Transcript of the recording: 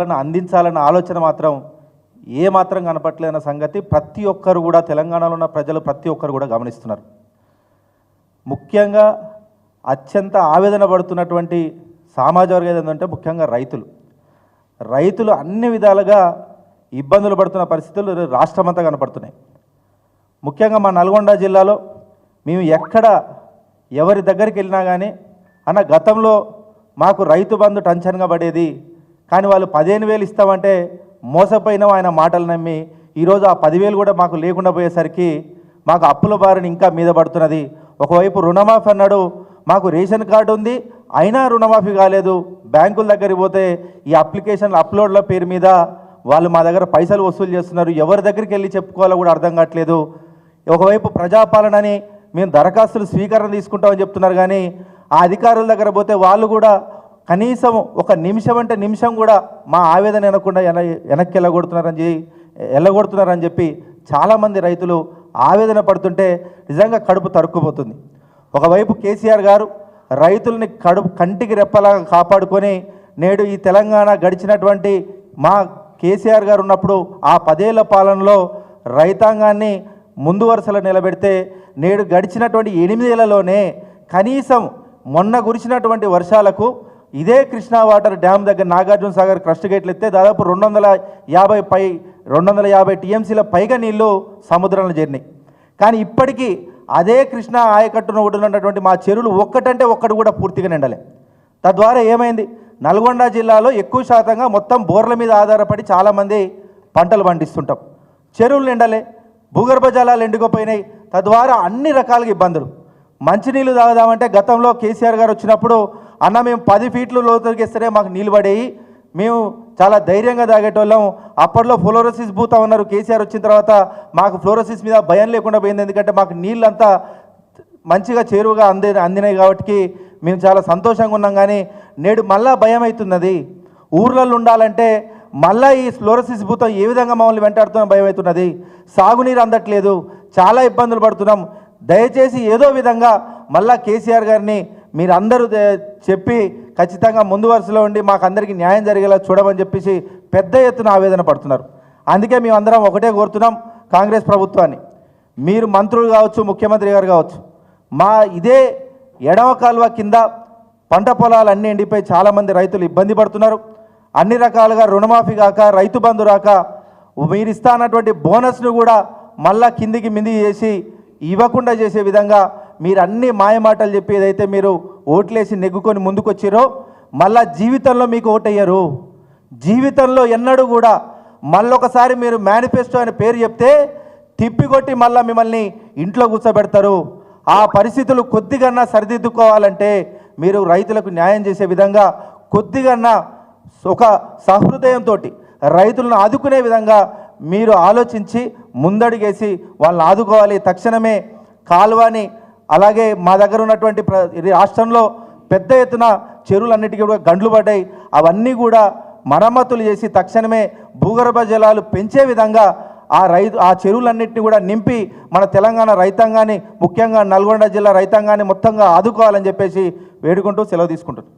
అందించాలన్న ఆలోచన మాత్రం ఏ మాత్రం కనపట్లేదన్న సంగతి ప్రతి ఒక్కరు కూడా తెలంగాణలో ఉన్న ప్రజలు ప్రతి ఒక్కరు కూడా గమనిస్తున్నారు. ముఖ్యంగా అత్యంత ఆవేదన పడుతున్నటువంటి సమాజ వర్గం ఏంటంటే ముఖ్యంగా రైతులు అన్ని విధాలుగా ఇబ్బందులు పడుతున్న పరిస్థితులు రాష్ట్రమంతా కనపడుతున్నాయి. ముఖ్యంగా మా నల్గొండ జిల్లాలో మేము ఎక్కడ ఎవరి దగ్గరికి వెళ్ళినా కానీ అన్న గతంలో మాకు రైతు బంధు టెన్షన్గా పడేది, కానీ వాళ్ళు 15,000 ఇస్తామంటే మోసపోయినాం ఆయన మాటలు నమ్మి ఈరోజు ఆ 10,000 కూడా మాకు లేకుండా పోయేసరికి మాకు అప్పుల బారిన ఇంకా మీద పడుతున్నది. ఒకవైపు రుణమాఫీ అన్నాడు, మాకు రేషన్ కార్డు ఉంది అయినా రుణమాఫీ కాలేదు. బ్యాంకుల దగ్గరికి పోతే ఈ అప్లికేషన్ అప్లోడ్ల పేరు మీద వాళ్ళు మా దగ్గర పైసలు వసూలు చేస్తున్నారు. ఎవరి దగ్గరికి వెళ్ళి చెప్పుకోవాలో కూడా అర్థం కావట్లేదు. ఒకవైపు ప్రజాపాలనని మేము దరఖాస్తులు స్వీకరణ తీసుకుంటామని చెప్తున్నారు, కానీ ఆ అధికారుల దగ్గర పోతే వాళ్ళు కూడా కనీసం ఒక నిమిషం అంటే నిమిషం కూడా మా ఆవేదన వినకుండా వెనక్కి వెళ్ళగొడుతున్నారని చెప్పి చాలామంది రైతులు ఆవేదన పడుతుంటే నిజంగా కడుపు తరుక్కుపోతుంది. ఒకవైపు కేసీఆర్ గారు రైతుల్ని కంటికి రెప్పలాగా కాపాడుకొని నేడు ఈ తెలంగాణ గడిచినటువంటి మా కేసీఆర్ గారు ఉన్నప్పుడు ఆ 10 ఏళ్ల పాలనలో రైతాంగాన్ని ముందు వరుసలో నిలబెడితే నేడు గడిచినటువంటి 8 ఏళ్లలోనే కనీసం మొన్న కురిసినటువంటి వర్షాలకు ఇదే కృష్ణా వాటర్ డ్యామ్ దగ్గర నాగార్జున సాగర్ క్రస్ట్ గేట్లు ఎత్తే దాదాపు 250 టీఎంసీల పైగా నీళ్లు సముద్రంలో చేరినాయి. కానీ ఇప్పటికీ అదే కృష్ణా ఆయకట్టును ఉన్నటువంటి మా చెరువులు ఒక్కటంటే ఒక్కటి కూడా పూర్తిగా నిండలే. తద్వారా ఏమైంది, నల్గొండ జిల్లాలో ఎక్కువ శాతంగా మొత్తం బోర్ల మీద ఆధారపడి చాలామంది పంటలు పండిస్తుంటాం. చెరువులు నిండలే, భూగర్భ జలాలు ఎండుకుపోయినాయి. తద్వారా అన్ని రకాలుగా ఇబ్బందులు. మంచినీళ్ళు తాగుదామంటే గతంలో కేసీఆర్ గారు వచ్చినప్పుడు అన్న మేము 10 ఫీట్లు లోతుకి ఇస్తేనే మాకు నీళ్ళు పడేవి, మేము చాలా ధైర్యంగా తాగేటోళ్ళం. అప్పట్లో ఫ్లోరోసిస్ భూతం ఉన్నారు. కేసీఆర్ వచ్చిన తర్వాత మాకు ఫ్లోరోసిస్ మీద భయం లేకుండా పోయింది. ఎందుకంటే మాకు నీళ్ళంతా మంచిగా చేరువుగా అందినాయి కాబట్టి మేము చాలా సంతోషంగా ఉన్నాం. కానీ నేడు మళ్ళా భయం అవుతున్నది. ఊర్లలో ఉండాలంటే మళ్ళీ ఈ ఫ్లోరోసిస్ భూతం ఏ విధంగా మమ్మల్ని వెంటాడుతున్న భయం అవుతున్నది. సాగునీరు అందట్లేదు, చాలా ఇబ్బందులు పడుతున్నాం. దయచేసి ఏదో విధంగా మళ్ళా కేసీఆర్ గారిని మీరు అందరూ చెప్పి ఖచ్చితంగా ముందు వరుసలో ఉండి మాకు అందరికీ న్యాయం జరిగేలా చూడమని చెప్పేసి పెద్ద ఎత్తున ఆవేదన పడుతున్నారు. అందుకే మేము అందరం ఒకటే కోరుతున్నాం కాంగ్రెస్ ప్రభుత్వాన్ని, మీరు మంత్రులు కావచ్చు, ముఖ్యమంత్రి గారు కావచ్చు, మా ఇదే ఎడమ కాలువ కింద పంట పొలాలు అన్నీ ఎండిపోయి చాలామంది రైతులు ఇబ్బంది పడుతున్నారు. అన్ని రకాలుగా రుణమాఫీ కాక, రైతు బంధు రాక, మీరు ఇస్తానటువంటి బోనస్ను కూడా మళ్ళా కిందికి మిందికి చేసి ఇవ్వకుండా చేసే విధంగా మీరు అన్ని మాయమాటలు చెప్పి ఏదైతే మీరు ఓట్లేసి నెగ్గుకొని ముందుకొచ్చిరో మళ్ళా జీవితంలో మీకు ఓటయ్యారు. జీవితంలో ఎన్నడూ కూడా మళ్ళొకసారి మీరు మేనిఫెస్టో అనే పేరు చెప్తే తిప్పికొట్టి మళ్ళీ మిమ్మల్ని ఇంట్లో కూర్చోబెడతారు. ఆ పరిస్థితులు కొద్దిగా సరిదిద్దుకోవాలంటే మీరు రైతులకు న్యాయం చేసే విధంగా కొద్దిగా ఒక సహృదయంతో రైతులను ఆదుకునే విధంగా మీరు ఆలోచించి ముందడుగేసి వాళ్ళని ఆదుకోవాలి. తక్షణమే కాలువని, అలాగే మా దగ్గర ఉన్నటువంటి రాష్ట్రంలో పెద్ద ఎత్తున చెరువులన్నిటికీ కూడా గండ్లు పడ్డాయి, అవన్నీ కూడా మరమ్మతులు చేసి తక్షణమే భూగర్భ జలాలు పెంచే విధంగా ఆ చెరువులన్నింటినీ కూడా నింపి మన తెలంగాణ రైతాంగాన్ని, ముఖ్యంగా నల్గొండ జిల్లా రైతాంగాన్ని మొత్తంగా ఆదుకోవాలని చెప్పేసి వేడుకుంటూ సెలవు తీసుకుంటున్నాను.